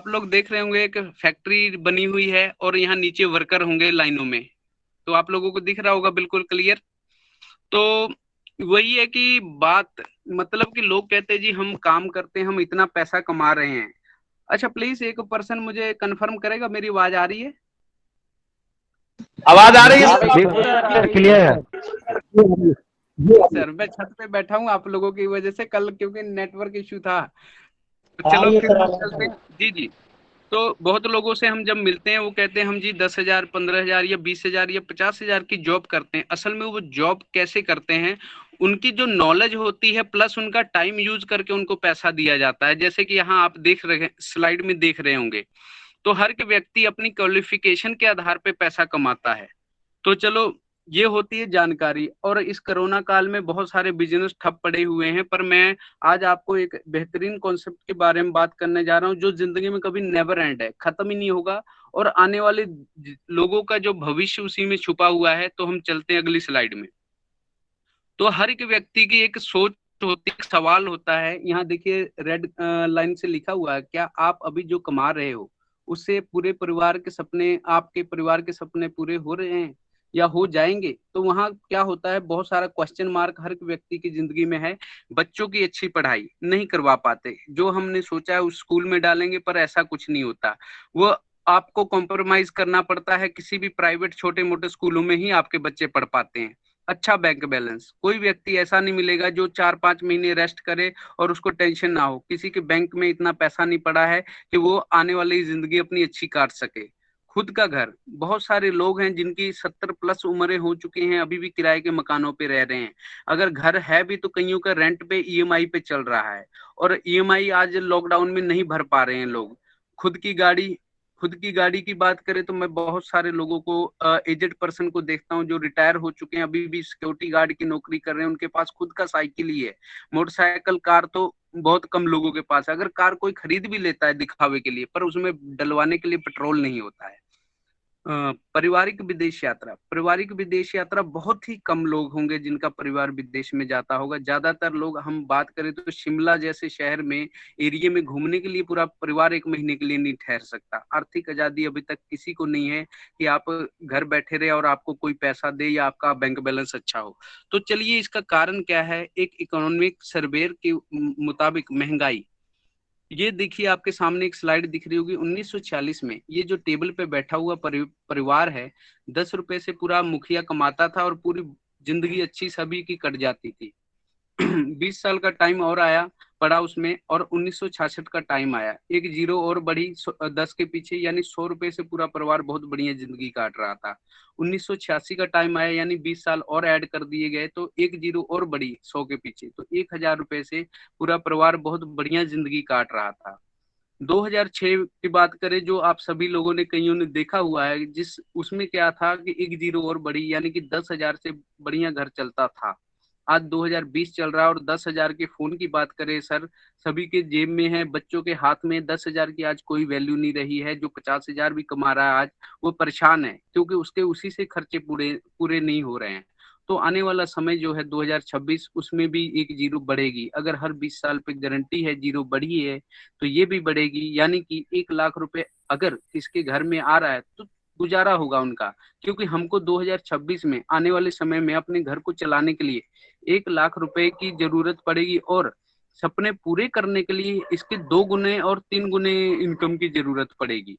आप लोग देख रहे होंगे एक फैक्ट्री बनी हुई है और यहाँ नीचे वर्कर होंगे लाइनों में, तो आप लोगों को दिख रहा होगा बिल्कुल क्लियर। तो वही है कि बात, मतलब कि लोग कहते हैं जी हम काम करते हैं, हम इतना पैसा कमा रहे हैं। अच्छा प्लीज एक पर्सन मुझे कंफर्म करेगा मेरी आवाज आ रही है? आवाज आ रही है बिल्कुल सर? बिल्कुल क्लियर है। सर मैं छत पे बैठा हूँ आप लोगों की वजह से, कल क्योंकि नेटवर्क इशू था। तो आ चलो रही है फिर सर, हम आवाज आ चलते रही हैं। जी जी। तो बहुत लोगों से हम जब मिलते हैं वो कहते हैं हम जी 10,000 15,000 या 20,000 या 50,000 की जॉब करते हैं। असल में वो जॉब कैसे करते हैं, उनकी जो नॉलेज होती है प्लस उनका टाइम यूज करके उनको पैसा दिया जाता है। जैसे कि यहाँ आप देख रहे स्लाइड में देख रहे होंगे, तो हर एक व्यक्ति अपनी क्वालिफिकेशन के आधार पे पैसा कमाता है। तो चलो ये होती है जानकारी। और इस कोरोना काल में बहुत सारे बिजनेस ठप पड़े हुए हैं, पर मैं आज आपको एक बेहतरीन कॉन्सेप्ट के बारे में बात करने जा रहा हूँ जो जिंदगी में कभी नेवर एंड है, खत्म ही नहीं होगा। और आने वाले लोगों का जो भविष्य उसी में छुपा हुआ है। तो हम चलते हैं अगली स्लाइड में। तो हर एक व्यक्ति की एक सोच होती है, एक सवाल होता है। यहाँ देखिए रेड लाइन से लिखा हुआ है, क्या आप अभी जो कमा रहे हो उससे पूरे परिवार के सपने, आपके परिवार के सपने पूरे हो रहे हैं या हो जाएंगे? तो वहाँ क्या होता है, बहुत सारा क्वेश्चन मार्क हर एक व्यक्ति की जिंदगी में है। बच्चों की अच्छी पढ़ाई नहीं करवा पाते, जो हमने सोचा है उस स्कूल में डालेंगे पर ऐसा कुछ नहीं होता। वो आपको कॉम्प्रोमाइज करना पड़ता है, किसी भी प्राइवेट छोटे मोटे स्कूलों में ही आपके बच्चे पढ़ पाते हैं। अच्छा बैंक बैलेंस, कोई व्यक्ति ऐसा नहीं मिलेगा जो 4-5 महीने रेस्ट करे और उसको टेंशन ना हो। किसी के बैंक में इतना पैसा नहीं पड़ा है कि वो आने वाली जिंदगी अपनी अच्छी काट सके। खुद का घर, बहुत सारे लोग हैं जिनकी 70+ उम्रें हो चुकी हैं, अभी भी किराए के मकानों पे रह रहे हैं। अगर घर है भी तो कईयों का रेंट पे ईएमआई पे चल रहा है, और ईएमआई आज लॉकडाउन में नहीं भर पा रहे हैं लोग। खुद की गाड़ी, खुद की गाड़ी की बात करें तो मैं बहुत सारे लोगों को, एजेड पर्सन को देखता हूँ जो रिटायर हो चुके हैं, अभी भी सिक्योरिटी गार्ड की नौकरी कर रहे हैं, उनके पास खुद का साइकिल ही है। मोटरसाइकिल कार तो बहुत कम लोगों के पास है। अगर कार कोई खरीद भी लेता है दिखावे के लिए, पर उसमें डलवाने के लिए पेट्रोल नहीं होता है। पारिवारिक विदेश यात्रा, पारिवारिक विदेश यात्रा बहुत ही कम लोग होंगे जिनका परिवार विदेश में जाता होगा। ज्यादातर लोग, हम बात करें तो शिमला जैसे शहर में, एरिया में घूमने के लिए पूरा परिवार 1 महीने के लिए नहीं ठहर सकता। आर्थिक आजादी अभी तक किसी को नहीं है कि आप घर बैठे रहे और आपको कोई पैसा दे या आपका बैंक बैलेंस अच्छा हो। तो चलिए इसका कारण क्या है। एक इकोनॉमिक सर्वे के मुताबिक महंगाई, ये देखिए आपके सामने एक स्लाइड दिख रही होगी। 1946 में ये जो टेबल पे बैठा हुआ परिवार है, 10 रुपए से पूरा मुखिया कमाता था और पूरी जिंदगी अच्छी सभी की कट जाती थी। 20 साल का टाइम और आया, पड़ा उसमें, और 1966 का टाइम आया, एक जीरो और बढ़ी 10 के पीछे, यानी 100 रुपए से पूरा परिवार बहुत बढ़िया जिंदगी काट रहा था। 1986 का टाइम आया, यानी 20 साल और ऐड कर दिए गए तो एक जीरो और बढ़ी 100 के पीछे, तो 1,000 रुपए से पूरा परिवार बहुत बढ़िया जिंदगी काट रहा था। 2006 की बात करें, जो आप सभी लोगों ने, कईयों ने देखा हुआ है, जिस उसमें क्या था कि एक जीरो और बढ़ी, यानी कि 10,000 से बढ़िया घर चलता था। आज 2020 चल रहा है और 10,000 के फोन की बात करें सर, सभी के जेब में है, बच्चों के हाथ में। 10,000 की आज कोई वैल्यू नहीं रही है। जो 50,000 भी कमा रहा है आज, वो परेशान है क्योंकि उसके उसी से खर्चे पूरे पूरे नहीं हो रहे हैं। तो आने वाला समय जो है 2026, उसमें भी एक जीरो बढ़ेगी। अगर हर 20 साल पे गारंटी है जीरो बढ़ी है, तो ये भी बढ़ेगी। यानी कि 1 लाख रुपए अगर किसके घर में आ रहा है तो गुजारा होगा उनका। क्योंकि हमको 2026 में, आने वाले समय में, अपने घर को चलाने के लिए 1 लाख रुपए की जरूरत पड़ेगी, और सपने पूरे करने के लिए इसके 2 गुने और 3 गुने इनकम की जरूरत पड़ेगी।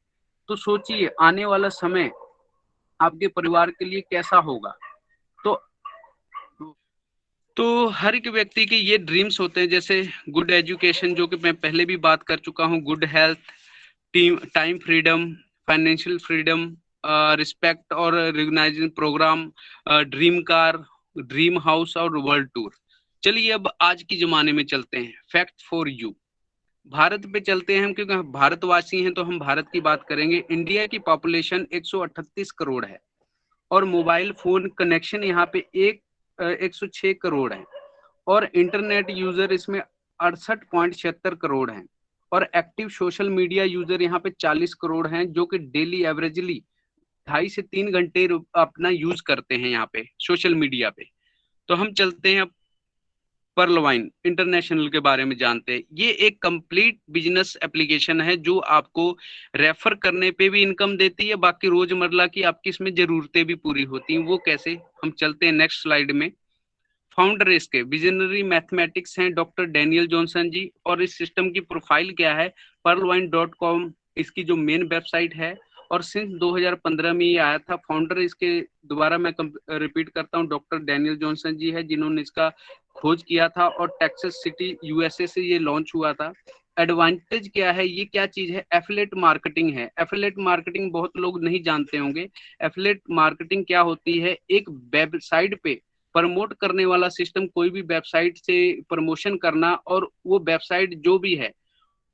तो सोचिए आने वाला समय आपके परिवार के लिए कैसा होगा। तो हर एक व्यक्ति के ये ड्रीम्स होते हैं, जैसे गुड एजुकेशन, जो कि मैं पहले भी बात कर चुका हूँ, good health, team time freedom, financial freedom, respect और recognisation programme, dream car, dream house और वर्ल्ड टूर। चलिए अब आज के जमाने में चलते हैं। फैक्ट फॉर यू, भारत पे चलते हैं हम, क्योंकि हम भारतवासी हैं तो हम भारत की बात करेंगे। इंडिया की पॉपुलेशन 138 करोड़ है, और मोबाइल फोन कनेक्शन यहाँ पे 106 करोड़ है, और इंटरनेट यूजर इसमें 68.76 करोड़ हैं, और एक्टिव सोशल मीडिया यूजर यहाँ पे 40 करोड़ हैं, जो कि डेली एवरेजली 2.5 से 3 घंटे अपना यूज करते हैं यहाँ पे सोशल मीडिया पे। तो हम चलते हैं अब पर्ल वाइन इंटरनेशनल के बारे में जानते हैं। ये एक कंप्लीट बिजनेस एप्लीकेशन है जो आपको रेफर करने पे भी इनकम देती है, बाकी रोजमर्रा की आपकी इसमें जरूरतें भी पूरी होती हैं। वो कैसे, हम चलते हैं नेक्स्ट स्लाइड में। फाउंडर इसके विजनरी मैथमेटिक्स हैं डॉक्टर डैनियल जॉनसन जी, और इस सिस्टम की प्रोफाइल क्या है, pearlwine.com इसकी जो मेन वेबसाइट है, और सिंस 2015 में ये आया था। फाउंडर इसके, दोबारा मैं रिपीट करता हूँ, डॉक्टर डैनियल जॉनसन जी है जिन्होंने इसका खोज किया था, और टेक्सास सिटी यूएसए से ये लॉन्च हुआ था। एडवांटेज क्या है, ये क्या चीज है, एफिलेट मार्केटिंग है। एफिलेट मार्केटिंग बहुत लोग नहीं जानते होंगे। एफिलेट मार्केटिंग क्या होती है, एक वेबसाइट पे प्रमोट करने वाला सिस्टम, कोई भी वेबसाइट से प्रमोशन करना, और वो वेबसाइट जो भी है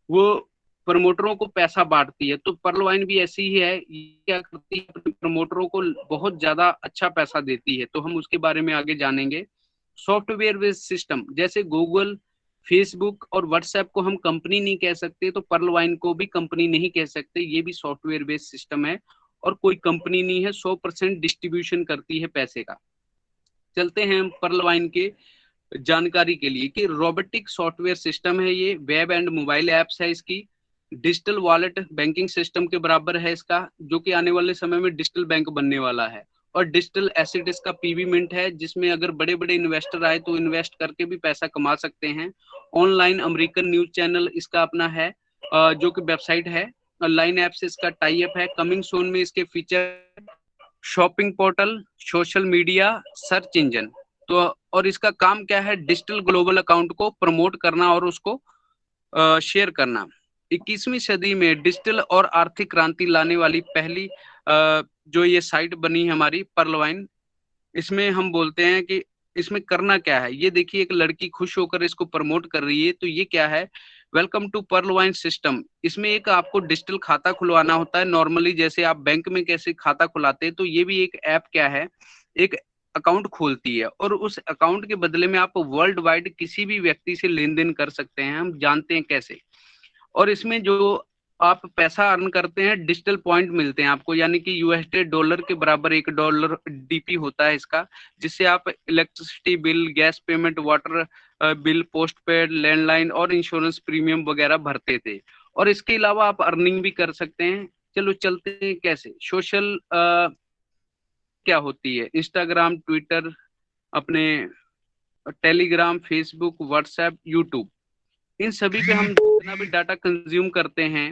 वो प्रमोटरों को पैसा बांटती है। तो पर्ल वाइन भी ऐसी ही है, ये क्या करती है, प्रमोटरों को बहुत ज्यादा अच्छा पैसा देती है। तो हम उसके बारे में आगे जानेंगे। सॉफ्टवेयर बेस्ड सिस्टम, जैसे गूगल, फेसबुक और व्हाट्सएप को हम कंपनी नहीं कह सकते, तो पर्ल वाइन को भी कंपनी नहीं कह सकते, ये भी सॉफ्टवेयर बेस्ड सिस्टम है और कोई कंपनी नहीं है। 100% डिस्ट्रीब्यूशन करती है पैसे का। चलते हैं पर्ल वाइन के जानकारी के लिए कि रोबोटिक सॉफ्टवेयर सिस्टम है, ये वेब एंड मोबाइल एप्स है इसकी। डिजिटल वॉलेट बैंकिंग सिस्टम के बराबर है इसका, जो कि आने वाले समय में डिजिटल बैंक बनने वाला है। और डिजिटल एसेट इसका पीवी मिंट है, जिसमें अगर बड़े बड़े इन्वेस्टर आए तो इन्वेस्ट करके भी पैसा कमा सकते हैं। ऑनलाइन अमेरिकन न्यूज चैनल इसका अपना है, जो कि वेबसाइट है। लाइन ऐप से इसका टाई अप है। कमिंग सून में इसके feature, shopping portal, social media, search engine. तो और इसका काम क्या है, डिजिटल ग्लोबल अकाउंट को प्रमोट करना और उसको शेयर करना। 21वीं सदी में डिजिटल और आर्थिक क्रांति लाने वाली पहली जो ये साइट बनी हमारी पर्ल वाइन, इसमें हम बोलते हैं कि इसमें करना क्या है। ये देखिए, एक लड़की खुश होकर इसको प्रमोट कर रही है। तो ये क्या है, welcome to pearl vine system. इसमें एक आपको डिजिटल खाता खुलवाना होता है, नॉर्मली जैसे आप बैंक में कैसे खाता खुलाते हैं, तो ये भी एक ऐप क्या है, एक अकाउंट खोलती है, और उस अकाउंट के बदले में आप वर्ल्ड वाइड किसी भी व्यक्ति से लेन देन कर सकते हैं। हम जानते हैं कैसे। और इसमें जो आप पैसा अर्न करते हैं, डिजिटल पॉइंट मिलते हैं आपको, यानी कि यूएसडी डॉलर के बराबर $1 डीपी होता है इसका, जिससे आप electricity bill, gas payment, water bill, post paid, landline और इंश्योरेंस प्रीमियम वगैरह भरते थे। और इसके अलावा आप अर्निंग भी कर सकते हैं। चलो चलते हैं कैसे। सोशल क्या होती है, इंस्टाग्राम, ट्विटर, अपने टेलीग्राम, फेसबुक, व्हाट्सएप, यूट्यूब, इन सभी पे हम जितना भी डाटा कंज्यूम करते हैं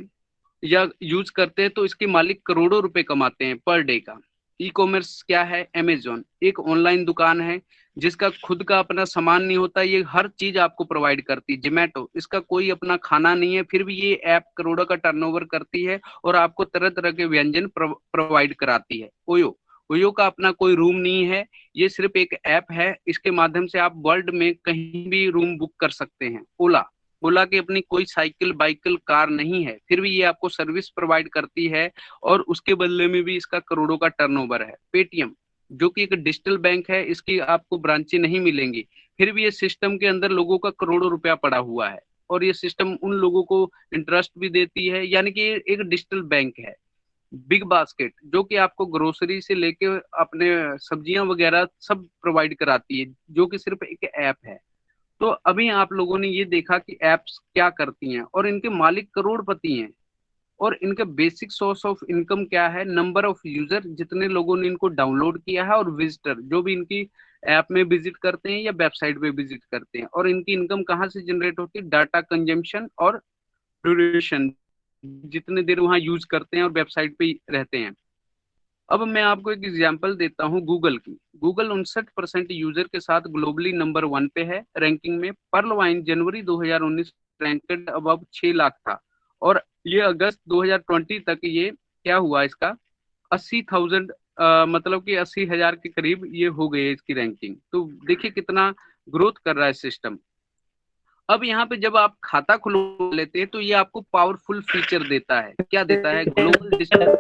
या यूज करते हैं, तो इसके मालिक करोड़ों रुपए कमाते हैं पर डे का। ई कॉमर्स क्या है, अमेजोन एक ऑनलाइन दुकान है जिसका खुद का अपना सामान नहीं होता, ये हर चीज आपको प्रोवाइड करती है। जोमेटो, इसका कोई अपना खाना नहीं है, फिर भी ये ऐप करोड़ों का टर्नओवर करती है और आपको तरह तरह के व्यंजन प्रोवाइड कराती है। ओयो, ओयो का अपना कोई रूम नहीं है, ये सिर्फ एक ऐप है, इसके माध्यम से आप वर्ल्ड में कहीं भी रूम बुक कर सकते हैं। ओला, ओला की अपनी कोई साइकिल, बाइकल, कार नहीं है, फिर भी ये आपको सर्विस प्रोवाइड करती है और उसके बदले में भी इसका करोड़ों का टर्नओवर है। पेटीएम, जो कि एक डिजिटल बैंक है, इसकी आपको ब्रांचें नहीं मिलेंगी, फिर भी ये सिस्टम के अंदर लोगों का करोड़ों रुपया पड़ा हुआ है, और ये सिस्टम उन लोगों को इंटरेस्ट भी देती है, यानी कि एक डिजिटल बैंक है। बिग बास्केट, जो कि आपको ग्रोसरी से लेके अपने सब्जियां वगैरह सब प्रोवाइड कराती है, जो कि सिर्फ एक ऐप है। तो अभी आप लोगों ने ये देखा कि एप्स क्या करती हैं, और इनके मालिक करोड़पति हैं। और इनका बेसिक सोर्स ऑफ इनकम क्या है, नंबर ऑफ यूजर, जितने लोगों ने इनको डाउनलोड किया है, और विजिटर जो भी इनकी ऐप में विजिट करते हैं या वेबसाइट पे विजिट करते हैं। और इनकी इनकम कहाँ से जनरेट होती है, डाटा कंजम्पशन और ड्यूरेशन, जितने देर वहां यूज करते हैं और वेबसाइट पे रहते हैं। अब मैं आपको एक एग्जांपल देता हूं गूगल की। गूगल 59% यूजर के साथ ग्लोबली नंबर 1 पे है रैंकिंग में। पर्ल वाइन जनवरी 2019 रैंकेड अबव 6 लाख था, और ये अगस्त 2020 तक ये क्या हुआ, इसका 80,000, मतलब कि 80,000 के करीब ये हो गई है इसकी रैंकिंग। तो देखिए कितना ग्रोथ कर रहा है सिस्टम। अब यहाँ पे जब आप खाता खुलवा लेते हैं तो ये आपको पावरफुल फीचर देता है। क्या देता है, global digital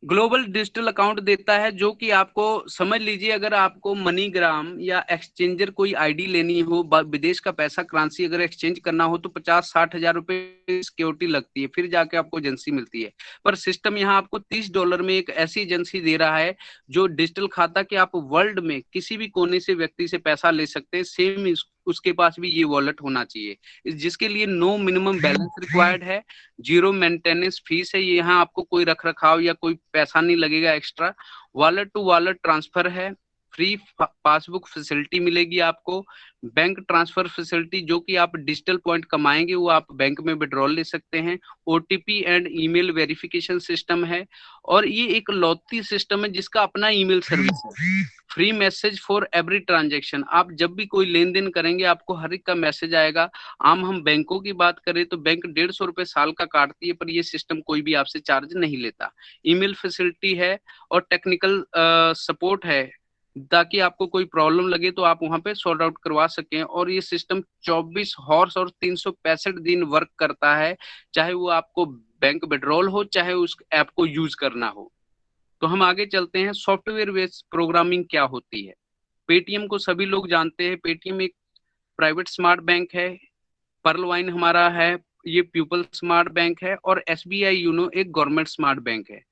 global digital account देता है, जो कि आपको समझ लीजिए, अगर आपको मनीग्राम या एक्सचेंजर कोई आईडी लेनी हो, विदेश का पैसा करेंसी अगर एक्सचेंज करना हो, तो 50-60 हजार रुपए सिक्योरिटी लगती है, फिर जाके आपको एजेंसी मिलती है। पर सिस्टम यहाँ आपको $30 में एक ऐसी एजेंसी दे रहा है जो डिजिटल खाता कि आप वर्ल्ड में किसी भी कोने से व्यक्ति से पैसा ले सकते हैं। सेम उसके पास भी ये वॉलेट होना चाहिए, जिसके लिए नो मिनिमम बैलेंस रिक्वायर्ड है, जीरो मेंटेनेंस फीस है, ये यहाँ आपको कोई रख रखाव या कोई पैसा नहीं लगेगा extra. Wallet to wallet transfer है, फ्री पासबुक फैसिलिटी मिलेगी आपको, बैंक ट्रांसफर फैसिलिटी, जो कि आप डिजिटल पॉइंट कमाएंगे वो आप बैंक में विड्रॉल ले सकते हैं, OTP and email verification system है, और ये एक लौती सिस्टम है जिसका अपना ईमेल सर्विस है, free message for every transaction. आप जब भी कोई लेन देन करेंगे आपको हर एक का मैसेज आएगा। हम बैंकों की बात करें तो बैंक ₹150 साल का काटती है, पर ये सिस्टम कोई भी आपसे चार्ज नहीं लेता। ईमेल फैसिलिटी है और टेक्निकल सपोर्ट है, ताकि आपको कोई प्रॉब्लम लगे तो आप वहां पे सॉर्ट आउट करवा सकें। और ये सिस्टम 24 हॉर्स और 365 दिन वर्क करता है, चाहे वो आपको बैंक विड्रॉल हो, चाहे उस ऐप को यूज करना हो। तो हम आगे चलते हैं, सॉफ्टवेयर बेस्ड प्रोग्रामिंग क्या होती है। पेटीएम को सभी लोग जानते हैं, पेटीएम एक प्राइवेट स्मार्ट बैंक है, पर्लवाइन हमारा है, ये पीपल स्मार्ट बैंक है, और एसबीआई यूनो एक गवर्नमेंट स्मार्ट बैंक है।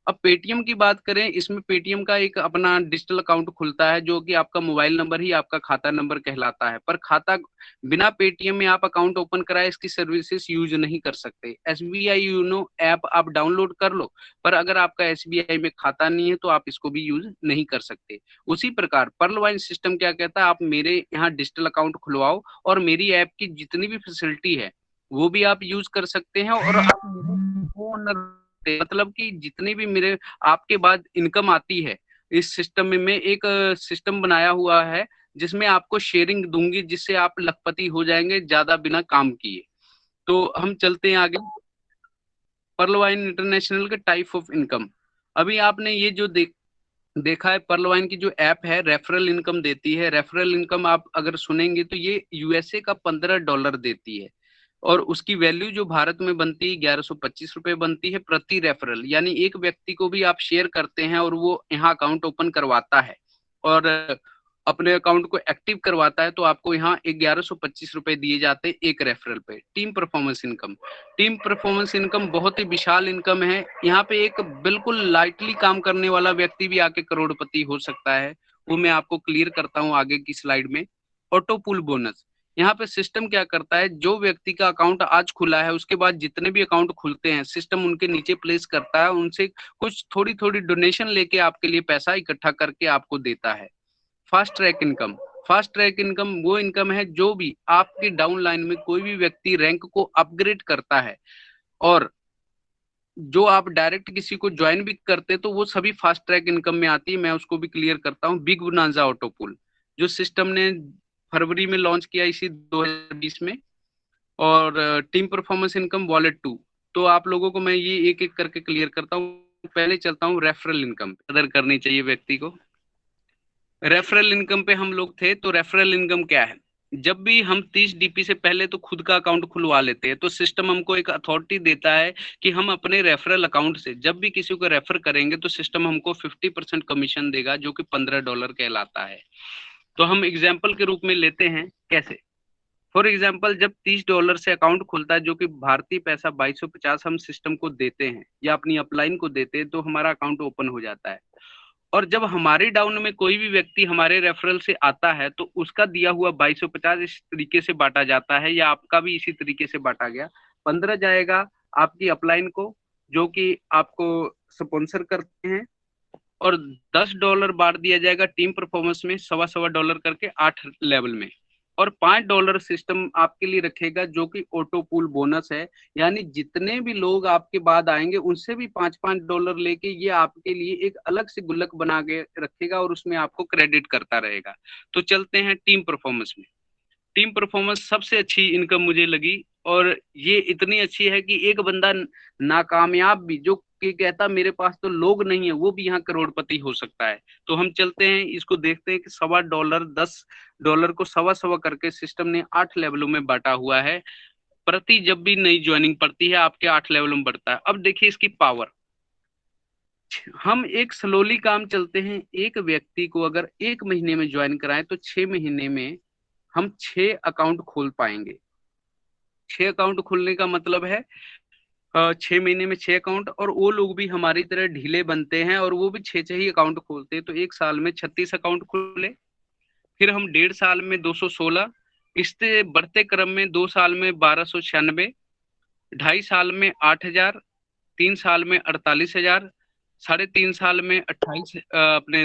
अब पेटीएम की बात करें, इसमें पेटीएम का एक अपना डिजिटल अकाउंट खुलता है, जो कि आपका मोबाइल नंबर ही आपका खाता नंबर कहलाता है। पर खाता बिना पेटीएम में आप अकाउंट ओपन कराए इसकी सर्विसेज यूज नहीं कर सकते। एसबीआई यूनो ऐप आप डाउनलोड कर लो, पर अगर आपका एसबीआई में खाता नहीं है तो आप इसको भी यूज नहीं कर सकते। उसी प्रकार पर्ल वाइन सिस्टम क्या कहता है, आप मेरे यहाँ डिजिटल अकाउंट खुलवाओ और मेरी ऐप की जितनी भी फैसिलिटी है वो भी आप यूज कर सकते हैं, और आप मेरे मतलब कि जितनी भी मेरे आपके बाद इनकम आती है, इस सिस्टम में मैं एक सिस्टम बनाया हुआ है जिसमें आपको शेयरिंग दूंगी, जिससे आप लखपति हो जाएंगे ज्यादा बिना काम किए। तो हम चलते हैं आगे, पर्लवाइन इंटरनेशनल के टाइप ऑफ इनकम। अभी आपने ये जो देखा है, पर्लवाइन की जो ऐप है रेफरल इनकम देती है। रेफरल इनकम आप अगर सुनेंगे तो ये यूएसए का $15 देती है, और उसकी वैल्यू जो भारत में बनती है ₹1125 बनती है प्रति रेफरल। यानी एक व्यक्ति को भी आप शेयर करते हैं और वो यहाँ अकाउंट ओपन करवाता है और अपने अकाउंट को एक्टिव करवाता है, तो आपको यहाँ ₹1125 दिए जाते हैं एक रेफरल पे। Team performance income, team performance income बहुत ही विशाल इनकम है। यहाँ पे एक बिल्कुल लाइटली काम करने वाला व्यक्ति भी आके करोड़पति हो सकता है, वो मैं आपको क्लियर करता हूँ आगे की स्लाइड में। ऑटो पुल बोनस, यहाँ पे सिस्टम क्या करता है, जो व्यक्ति का अकाउंट आज खुला है उसके बाद जितने भी अकाउंट खुलते हैं सिस्टम उनके नीचे प्लेस करता है, उनसे कुछ थोड़ी थोड़ी डोनेशन लेके आपके लिए पैसा इकट्ठा करके आपको देता है। Fast track income, fast track income वो इनकम है जो भी आपके डाउन लाइन में कोई भी व्यक्ति रैंक को अपग्रेड करता है, और जो आप डायरेक्ट किसी को ज्वाइन भी करते हैं तो वो सभी फास्ट ट्रैक इनकम में आती है। मैं उसको भी क्लियर करता हूँ। बिग बोनांजा ऑटो पुल, जो सिस्टम ने फरवरी में लॉन्च किया इसी 2020 में, और टीम परफॉर्मेंस इनकम वॉलेट 2। तो आप लोगों को मैं ये एक एक करके क्लियर करता हूँ। पहले चलता हूँ रेफरल इनकम, कदर करनी चाहिए व्यक्ति को। रेफरल इनकम पे हम लोग थे, तो रेफरल इनकम क्या है, जब भी हम 30 डीपी से पहले तो खुद का अकाउंट खुलवा लेते हैं, तो सिस्टम हमको एक अथॉरिटी देता है कि हम अपने रेफरल अकाउंट से जब भी किसी को रेफर करेंगे तो सिस्टम हमको 50% कमीशन देगा, जो कि $15 कहलाता है। तो हम एग्जाम्पल के रूप में लेते हैं कैसे। फॉर एग्जाम्पल, जब $30 से अकाउंट खुलता है, जो कि भारतीय पैसा 2250 हम सिस्टम को देते हैं या अपनी अपलाइन को देते हैं, तो हमारा अकाउंट ओपन हो जाता है। और जब हमारे डाउन में कोई भी व्यक्ति हमारे रेफरल से आता है तो उसका दिया हुआ 2250 इस तरीके से बांटा जाता है, या आपका भी इसी तरीके से बांटा गया। 15 जाएगा आपकी अपलाइन को, जो कि आपको स्पॉन्सर करते हैं, और $10 बांट दिया जाएगा टीम परफॉर्मेंस में, $1.25 करके 8 लेवल में, और $5 सिस्टम आपके लिए रखेगा, जो कि ऑटो पूल बोनस है। यानी जितने भी लोग आपके बाद आएंगे उनसे भी $5-5 लेके ये आपके लिए एक अलग से गुल्लक बना के रखेगा, और उसमें आपको क्रेडिट करता रहेगा। तो चलते हैं टीम परफॉर्मेंस में। टीम परफॉर्मेंस सबसे अच्छी इनकम मुझे लगी, और ये इतनी अच्छी है कि एक बंदा नाकामयाब भी, जो कि कहता मेरे पास तो लोग नहीं है, वो भी यहाँ करोड़पति हो सकता है। तो हम चलते हैं, इसको देखते हैं कि $1.25, $10 को सवा सवा करके सिस्टम ने 8 लेवलों में बांटा हुआ है। प्रति जब भी नई ज्वाइनिंग पड़ती है आपके 8 लेवलों में बढ़ता है। अब देखिए इसकी पावर, हम एक स्लोली काम चलते हैं। एक व्यक्ति को अगर 1 महीने में ज्वाइन कराएं तो 6 महीने में हम 6 अकाउंट खोल पाएंगे। 6 अकाउंट खोलने का मतलब है 6 महीने में 6 अकाउंट, और वो लोग भी हमारी तरह ढीले बनते हैं और वो भी 6 6 ही अकाउंट खोलते हैं, तो 1 साल में 36 अकाउंट खोले। फिर हम 1.5 साल में 216, इससे बढ़ते क्रम में 2 साल में 1296, 2.5 साल में 8,000, 3 साल में 48,000, 3.5 साल में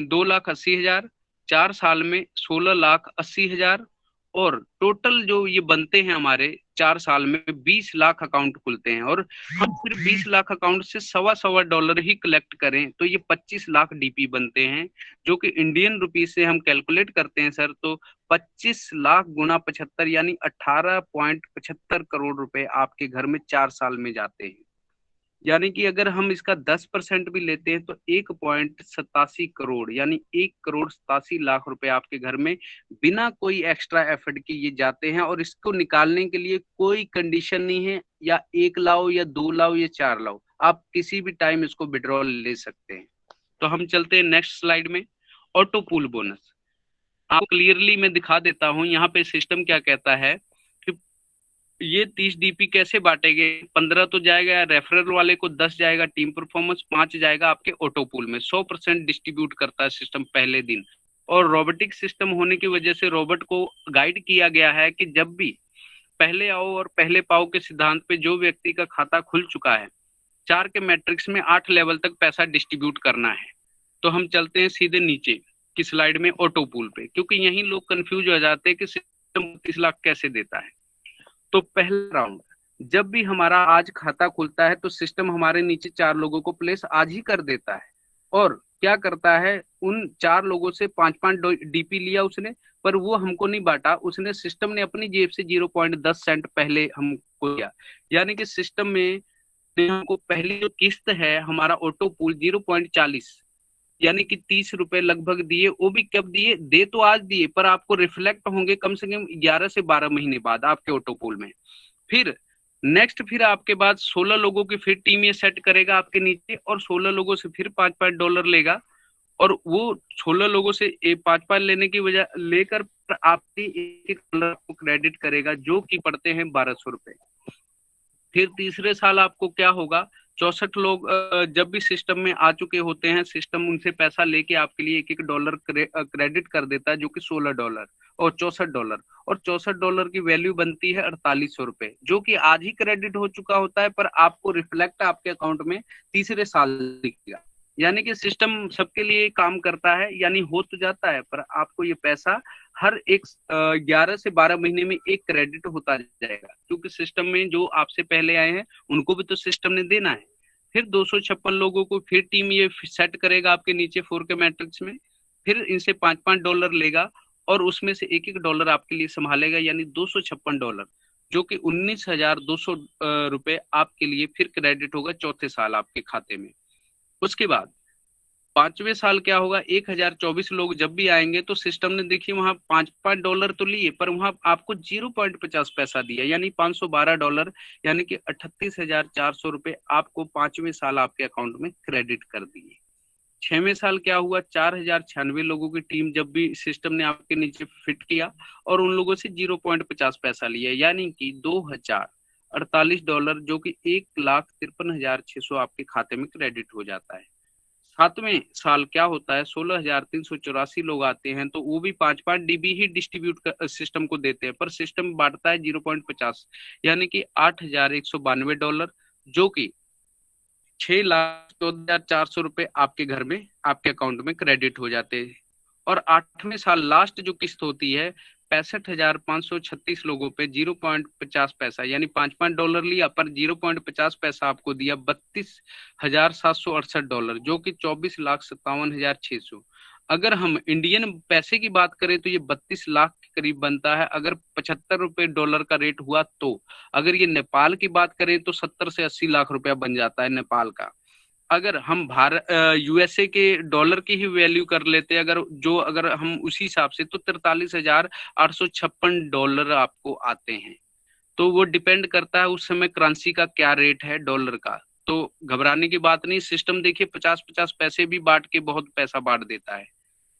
2,80,000, 4 साल में 16,80,000, और टोटल जो ये बनते हैं हमारे 4 साल में 20 लाख अकाउंट खुलते हैं। और हम सिर्फ 20 लाख अकाउंट से सवा सवा डॉलर ही कलेक्ट करें तो ये 25 लाख डीपी बनते हैं, जो कि इंडियन रुपीज से हम कैलकुलेट करते हैं सर, तो 25 लाख गुना 75 यानी 18.75 करोड़ रुपए आपके घर में 4 साल में जाते हैं। यानी कि अगर हम इसका 10% भी लेते हैं तो 1.87 करोड़ यानी 1,87,00,000 रुपए आपके घर में बिना कोई एक्स्ट्रा एफर्ट के ये जाते हैं। और इसको निकालने के लिए कोई कंडीशन नहीं है, या 1 लाओ या 2 लाओ या 4 लाओ, आप किसी भी टाइम इसको विड्रॉल ले सकते हैं। तो हम चलते हैं नेक्स्ट स्लाइड में। ऑटो पूल बोनस आपको क्लियरली मैं दिखा देता हूं। यहाँ पे सिस्टम क्या कहता है कि ये 30 डीपी कैसे बांटेंगे। 15 तो जाएगा रेफरल वाले को, 10 जाएगा टीम परफॉर्मेंस, 5 जाएगा आपके ऑटो पूल में। 100% डिस्ट्रीब्यूट करता है सिस्टम पहले दिन। और रोबोटिक सिस्टम होने की वजह से रोबोट को गाइड किया गया है कि जब भी पहले आओ और पहले पाओ के सिद्धांत पे जो व्यक्ति का खाता खुल चुका है, 4 के मैट्रिक्स में 8 लेवल तक पैसा डिस्ट्रीब्यूट करना है। तो हम चलते हैं सीधे नीचे की स्लाइड में ऑटो पूल पे, क्योंकि यही लोग कंफ्यूज हो जाते हैं कि सिस्टम 30 लाख कैसे देता है। तो पहला राउंड, जब भी हमारा आज खाता खुलता है तो सिस्टम हमारे नीचे 4 लोगों को प्लेस आज ही कर देता है। और क्या करता है, उन 4 लोगों से 5-5 डीपी लिया उसने, पर वो हमको नहीं बांटा, उसने सिस्टम ने अपनी जेब से 0.10 सेंट पहले हमको दिया। यानी कि सिस्टम में हमको पहली जो किस्त है हमारा ऑटो पूल 0.40 यानी कि 30 रुपए लगभग दिए। वो भी कब दिए, दे तो आज दिए पर आपको रिफ्लेक्ट होंगे कम से कम 11 से 12 महीने बाद आपके ऑटो पूल में। फिर नेक्स्ट, फिर आपके बाद 16 लोगों की फिर टीम ये सेट करेगा आपके नीचे, और 16 लोगों से फिर 5-5 डॉलर लेगा। और वो 16 लोगों से 5-5 लेने की वजह लेकर आपके 1 डॉलर को क्रेडिट करेगा, जो कि पड़ते हैं 1200 रुपए। फिर तीसरे साल आपको क्या होगा, 64 लोग जब भी सिस्टम में आ चुके होते हैं, सिस्टम उनसे पैसा लेके आपके लिए 1-1 डॉलर क्रेडिट कर देता है, जो कि 16 डॉलर और 64 डॉलर। और 64 डॉलर की वैल्यू बनती है 4800 रुपए, जो कि आज ही क्रेडिट हो चुका होता है, पर आपको रिफ्लेक्ट आपके अकाउंट में तीसरे साल दिखेगा। यानी कि सिस्टम सबके लिए काम करता है, यानी हो तो जाता है, पर आपको ये पैसा हर 11 से 12 महीने में एक क्रेडिट होता जाएगा, क्योंकि सिस्टम में जो आपसे पहले आए हैं उनको भी तो सिस्टम ने देना है। फिर 256 लोगों को फिर टीम ये सेट करेगा आपके नीचे 4 के मैट्रिक्स में, फिर इनसे 5-5 डॉलर लेगा और उसमें से 1-1 डॉलर आपके लिए संभालेगा, यानी 256 डॉलर, जो कि 19,200 रुपए आपके लिए फिर क्रेडिट होगा चौथे साल आपके खाते में। उसके बाद 5वें साल क्या होगा, 1,024 लोग जब भी आएंगे तो सिस्टम ने देखिए वहां 5-5 डॉलर तो लिए, पर वहां आपको 0.50 पैसा दिया, यानी 512 डॉलर, यानी कि 38,400 रुपए आपको 5वें साल आपके अकाउंट में क्रेडिट कर दिए। 6वें साल क्या हुआ, 4,096 लोगों की टीम जब भी सिस्टम ने आपके नीचे फिट किया और उन लोगों से 0.50 पैसा लिया, यानी कि 2,048 डॉलर, जो कि 1,53,600 आपके खाते में क्रेडिट हो जाता है। 7वें साल क्या होता है, 16,384 लोग आते हैं, तो वो भी 5-5 डीबी ही डिस्ट्रीब्यूट सिस्टम को देते हैं, पर सिस्टम बांटता है 0.50, यानी कि 8,192 डॉलर, जो कि 6,14,400 रुपए आपके घर में आपके अकाउंट में क्रेडिट हो जाते हैं। और 8वें साल लास्ट जो किस्त होती है 65,536 लोगों पे 0.50 पैसा, यानी 5-5 डॉलर लिया पर 0.50 पैसा आपको दिया, 32,768 डॉलर, जो कि 24,57,600। अगर हम इंडियन पैसे की बात करें तो ये 32 लाख के करीब बनता है, अगर 75 रुपए डॉलर का रेट हुआ तो। अगर ये नेपाल की बात करें तो 70 से 80 लाख रुपया बन जाता है नेपाल का। अगर हम भारत यूएसए के डॉलर की ही वैल्यू कर लेते, अगर हम उसी हिसाब से, तो 43,856 डॉलर आपको आते हैं। तो वो डिपेंड करता है उस समय करेंसी का क्या रेट है डॉलर का। तो घबराने की बात नहीं। सिस्टम देखिए 50-50 पैसे भी बांट के बहुत पैसा बांट देता है।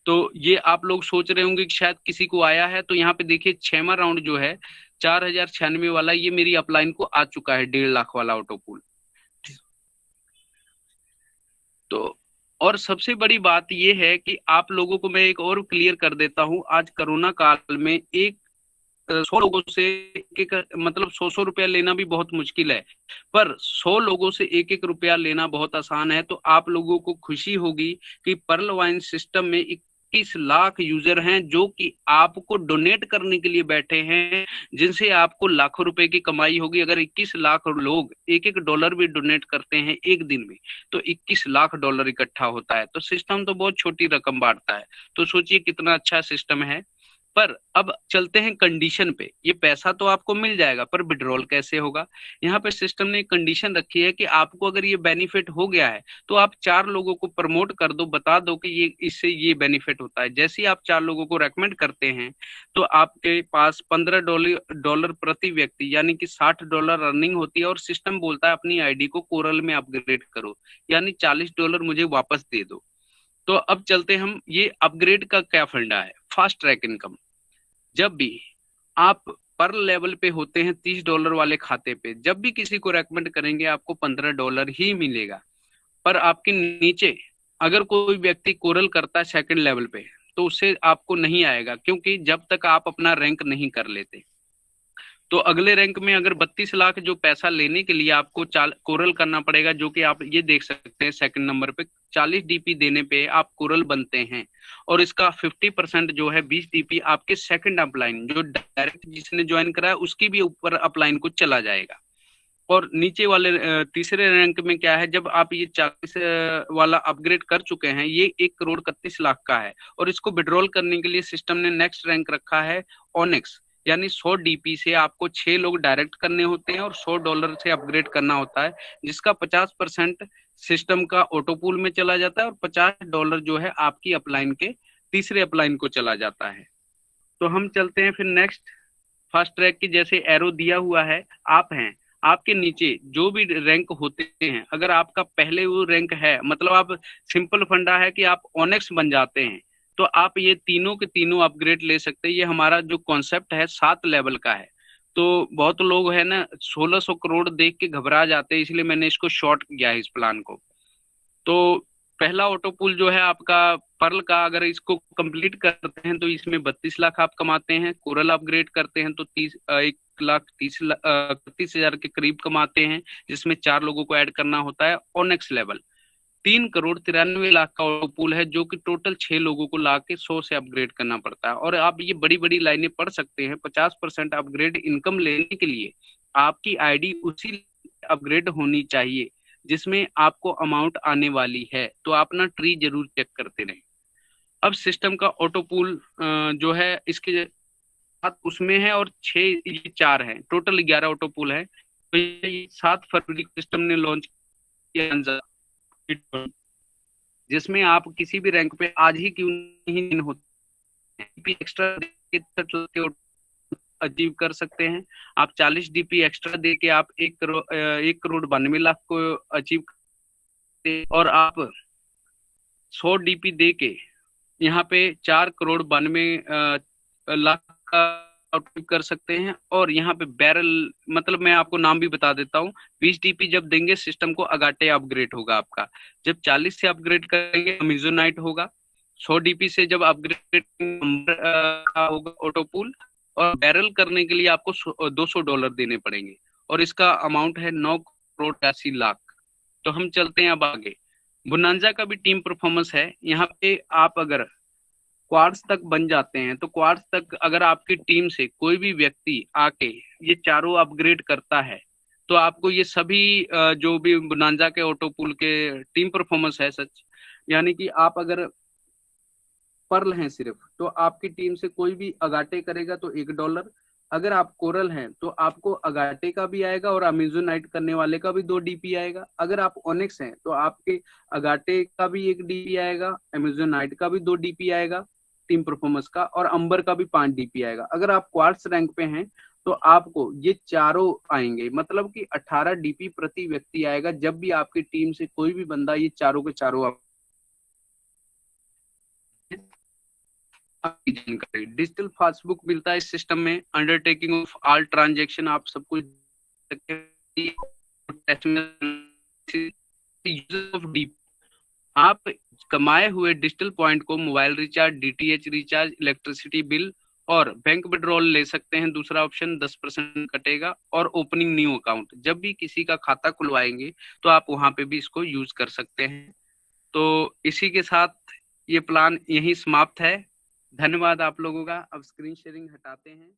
तो ये आप लोग सोच रहे होंगे कि शायद किसी को आया है, तो यहाँ पे देखिए 6वां राउंड जो है 4096 वाला, ये मेरी अपलाइन को आ चुका है 1.5 लाख वाला ऑटो पूल। तो और सबसे बड़ी बात ये है कि आप लोगों को मैं एक और क्लियर कर देता हूँ, आज कोरोना काल में 100 लोगों से एक मतलब 100 रुपया लेना भी बहुत मुश्किल है, पर 100 लोगों से 1 रुपया लेना बहुत आसान है। तो आप लोगों को खुशी होगी कि पर्ल वाइन सिस्टम में 21 लाख यूजर हैं जो कि आपको डोनेट करने के लिए बैठे हैं, जिनसे आपको लाखों रुपए की कमाई होगी। अगर 21 लाख लोग $1 भी डोनेट करते हैं एक दिन में, तो 21 लाख डॉलर इकट्ठा होता है। तो सिस्टम तो बहुत छोटी रकम बांटता है, तो सोचिए कितना अच्छा सिस्टम है। पर अब चलते हैं कंडीशन पे। ये पैसा तो आपको मिल जाएगा, पर विड्रॉल कैसे होगा? यहाँ पे सिस्टम ने एक कंडीशन रखी है कि आपको अगर ये बेनिफिट हो गया है तो आप 4 लोगों को प्रमोट कर दो, बता दो कि ये इससे ये बेनिफिट होता है। जैसे ही आप 4 लोगों को रेकमेंड करते हैं तो आपके पास $15 प्रति व्यक्ति यानी कि $60 अर्निंग होती है, और सिस्टम बोलता है अपनी आईडी को कोरल में अपग्रेड करो, यानी $40 मुझे वापस दे दो। तो अब चलते हम, ये अपग्रेड का क्या फंडा है। फास्ट ट्रैक इनकम, जब भी आप पर लेवल पे होते हैं $30 वाले खाते पे, जब भी किसी को रेकमेंड करेंगे आपको $15 ही मिलेगा। पर आपके नीचे अगर कोई व्यक्ति कोरल करता है सेकंड लेवल पे, तो उससे आपको नहीं आएगा, क्योंकि जब तक आप अपना रैंक नहीं कर लेते। तो अगले रैंक में अगर 32 लाख जो पैसा लेने के लिए आपको कोरल करना पड़ेगा, जो कि आप ये देख सकते हैं सेकंड नंबर पे 40 डीपी देने पे आप कोरल बनते हैं। और इसका 50% जो है 20 डीपी आपके सेकंड अपलाइन, जो डायरेक्ट जिसने ज्वाइन करा है उसकी भी ऊपर अपलाइन को चला जाएगा। और नीचे वाले तीसरे रैंक में क्या है, जब आप ये 40 वाला अपग्रेड कर चुके हैं, ये 1,31,00,000 का है, और इसको विड्रॉल करने के लिए सिस्टम ने नेक्स्ट रैंक रखा है ऑनेक्स, यानी 100 डीपी से आपको 6 लोग डायरेक्ट करने होते हैं और $100 से अपग्रेड करना होता है, जिसका 50% सिस्टम का ऑटोपूल में चला जाता है और $50 जो है आपकी अपलाइन के तीसरे अपलाइन को चला जाता है। तो हम चलते हैं फिर नेक्स्ट फास्ट ट्रैक की। जैसे एरो दिया हुआ है, आप हैं, आपके नीचे जो भी रैंक होते हैं, अगर आपका पहले वो रैंक है, मतलब आप सिंपल फंडा है कि आप ऑनेक्स बन जाते हैं, तो आप ये तीनों के तीनों अपग्रेड ले सकते हैं। ये हमारा जो कॉन्सेप्ट है 7 लेवल का है। तो बहुत लोग है ना 1600 करोड़ देख के घबरा जाते हैं, इसलिए मैंने इसको शॉर्ट किया है इस प्लान को। तो पहला ऑटो पूल जो है आपका पर्ल का, अगर इसको कंप्लीट करते हैं तो इसमें 32 लाख आप कमाते हैं। कोरल अपग्रेड करते हैं तो 1,30,30,000 के करीब कमाते हैं, जिसमें 4 लोगों को ऐड करना होता है। और नेक्स्ट लेवल 3,93,00,000 का ऑटो पूल है, जो कि टोटल 6 लोगों को ला के 100 से अपग्रेड करना पड़ता है। और आप ये बड़ी बड़ी लाइनें पढ़ सकते हैं। 50% अपग्रेड इनकम लेने के लिए आपकी आईडी उसी अपग्रेड होनी चाहिए जिसमें आपको अमाउंट आने वाली है। तो आप ना ट्री जरूर चेक करते रहें। अब सिस्टम का ऑटो पूल जो है इसके साथ उसमें है, और 6 ये 4 है, टोटल 11 ऑटो पूल है। तो ये 7 फरवरी सिस्टम ने लॉन्च किया, जिसमें आप किसी भी रैंक पे आज ही क्यों नहीं होते एक्स्ट्रा अचीव कर सकते हैं। आप 40 डीपी एक्स्ट्रा दे के आप 1,92,00,000 को अचीव करते, और आप 100 डीपी दे के यहाँ पे 4,92,00,000 का अचीव कर सकते हैं। और यहाँ पे बैरल, मतलब मैं आपको नाम भी बता देता हूँ, 20 डीपी जब देंगे सिस्टम को अगाटे अपग्रेड होगा आपका। जब 40 से अपग्रेड करेंगे अमेजोनाइट होगा। 100 डीपी से जब अपग्रेड होगा ऑटोपूल, और बैरल करने के लिए आपको $200 देने पड़ेंगे, और इसका अमाउंट है 9,80,00,000। तो हम चलते हैं अब आगे। बोनांजा का भी टीम परफॉर्मेंस है। यहाँ पे आप अगर क्वार्ट्स तक बन जाते हैं, तो क्वार्ट्स तक अगर आपकी टीम से कोई भी व्यक्ति आके ये चारों अपग्रेड करता है, तो आपको ये सभी जो भी बोनांजा के ऑटोपूल के टीम परफॉर्मेंस है सच, यानी कि आप अगर पर्ल हैं सिर्फ, तो आपकी टीम से कोई भी अगाटे करेगा तो $1। अगर आप कोरल हैं तो आपको अगाटे का भी आएगा और अमेजोनाइट करने वाले का भी 2 डीपी आएगा। अगर आप ओनिक्स हैं तो आपके अगाटे का भी 1 डीपी आएगा, अमेजोनाइट का भी 2 डीपी आएगा टीम परफॉर्मेंस का, और अंबर का भी 5 डीपी आएगा। अगर आप क्वार्ट्स रैंक पे हैं तो आपको ये चारों आएंगे, मतलब कि 18 डीपी प्रति व्यक्ति आएगा जब भी आपकी टीम से कोई भी बंदा ये चारों के चारों जानकारी। डिजिटल पासबुक मिलता है इस सिस्टम में, अंडरटेकिंग ऑफ ऑल ट्रांजेक्शन आप सब कुछ आप कमाए हुए डिजिटल पॉइंट को mobile recharge, DTH recharge, electricity bill और बैंक विड्रॉल ले सकते हैं। दूसरा ऑप्शन 10% कटेगा। और ओपनिंग न्यू अकाउंट, जब भी किसी का खाता खुलवाएंगे तो आप वहां पे भी इसको यूज कर सकते हैं। तो इसी के साथ ये प्लान यही समाप्त है। धन्यवाद आप लोगों का। अब स्क्रीन शेयरिंग हटाते हैं।